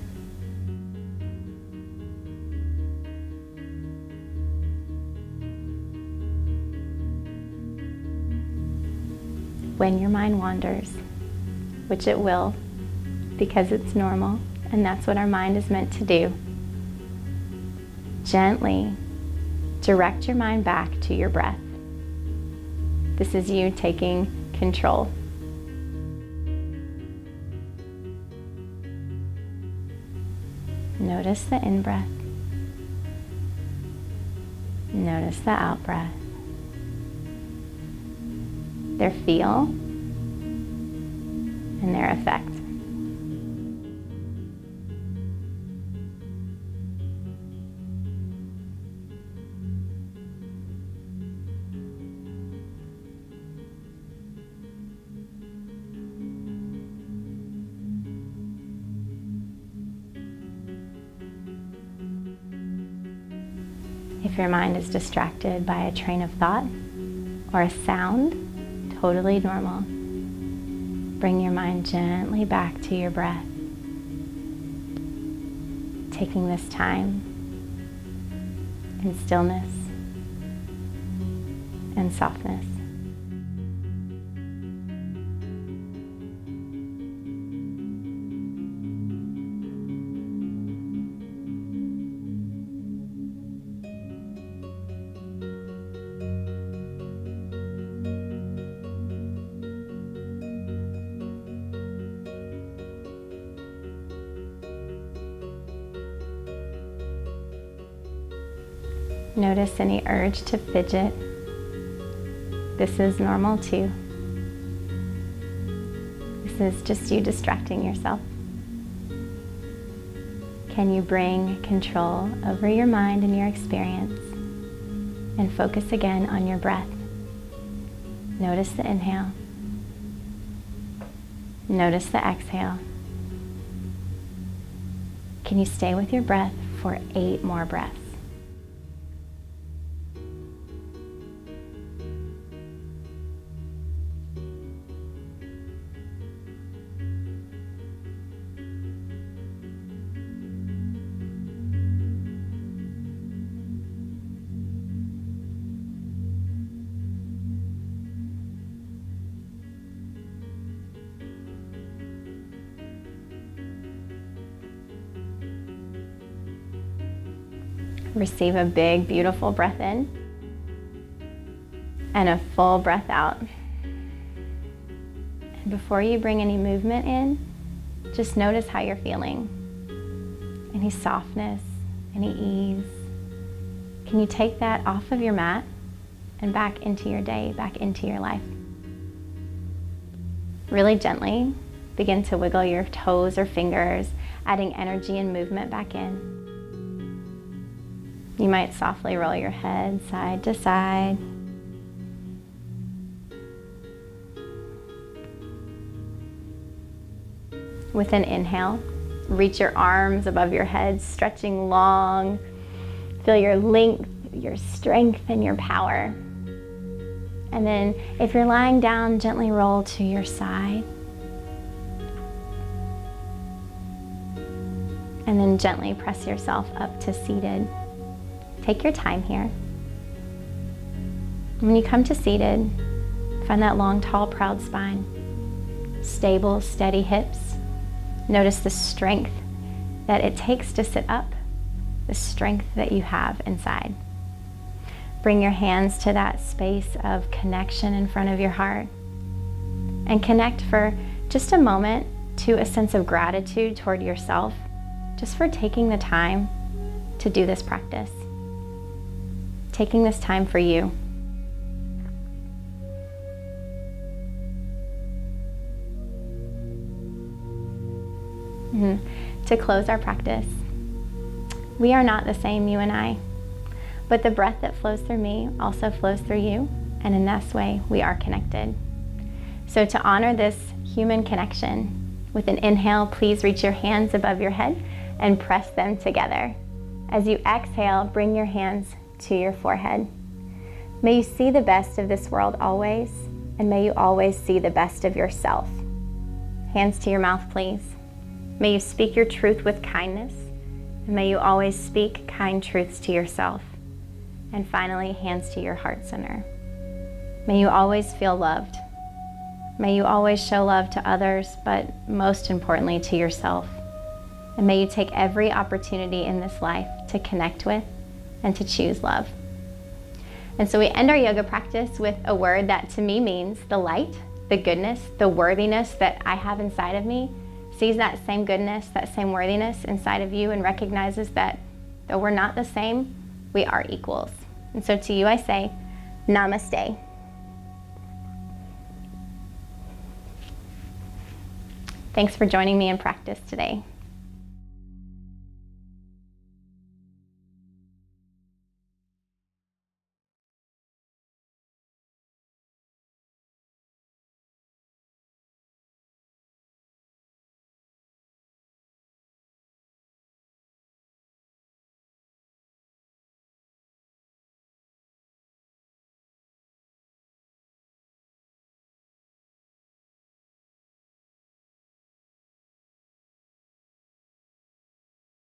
when your mind wanders, which it will, because it's normal, and that's what our mind is meant to do, gently direct your mind back to your breath. This is you taking control. Notice the in-breath. Notice the out-breath. Their feel and their effect. If your mind is distracted by a train of thought or a sound, totally normal. Bring your mind gently back to your breath, taking this time in stillness and softness. Notice any urge to fidget. This is normal too. This is just you distracting yourself. Can you bring control over your mind and your experience and focus again on your breath? Notice the inhale. Notice the exhale. Can you stay with your breath for 8 more breaths? Receive a big, beautiful breath in and a full breath out. And before you bring any movement in, just notice how you're feeling. Any softness, any ease. Can you take that off of your mat and back into your day, back into your life? Really gently begin to wiggle your toes or fingers, adding energy and movement back in. You might softly roll your head side to side. With an inhale, reach your arms above your head, stretching long. Feel your length, your strength, and your power. And then if you're lying down, gently roll to your side. And then gently press yourself up to seated. Take your time here. When you come to seated, find that long, tall, proud spine. Stable, steady hips. Notice the strength that it takes to sit up, the strength that you have inside. Bring your hands to that space of connection in front of your heart and connect for just a moment to a sense of gratitude toward yourself, just for taking the time to do this practice. Taking this time for you. To close our practice, we are not the same, you and I, but the breath that flows through me also flows through you, and in this way, we are connected. So to honor this human connection, with an inhale, please reach your hands above your head and press them together. As you exhale, bring your hands to your forehead. May you see the best of this world always, and may you always see the best of yourself. Hands to your mouth, please. May you speak your truth with kindness, and may you always speak kind truths to yourself. And finally, hands to your heart center. May you always feel loved. May you always show love to others, but most importantly to yourself. And may you take every opportunity in this life to connect with and to choose love. And so we end our yoga practice with a word that to me means the light, the goodness, the worthiness that I have inside of me, sees that same goodness, that same worthiness inside of you, and recognizes that though we're not the same, we are equals. And so to you I say, namaste. Thanks for joining me in practice today.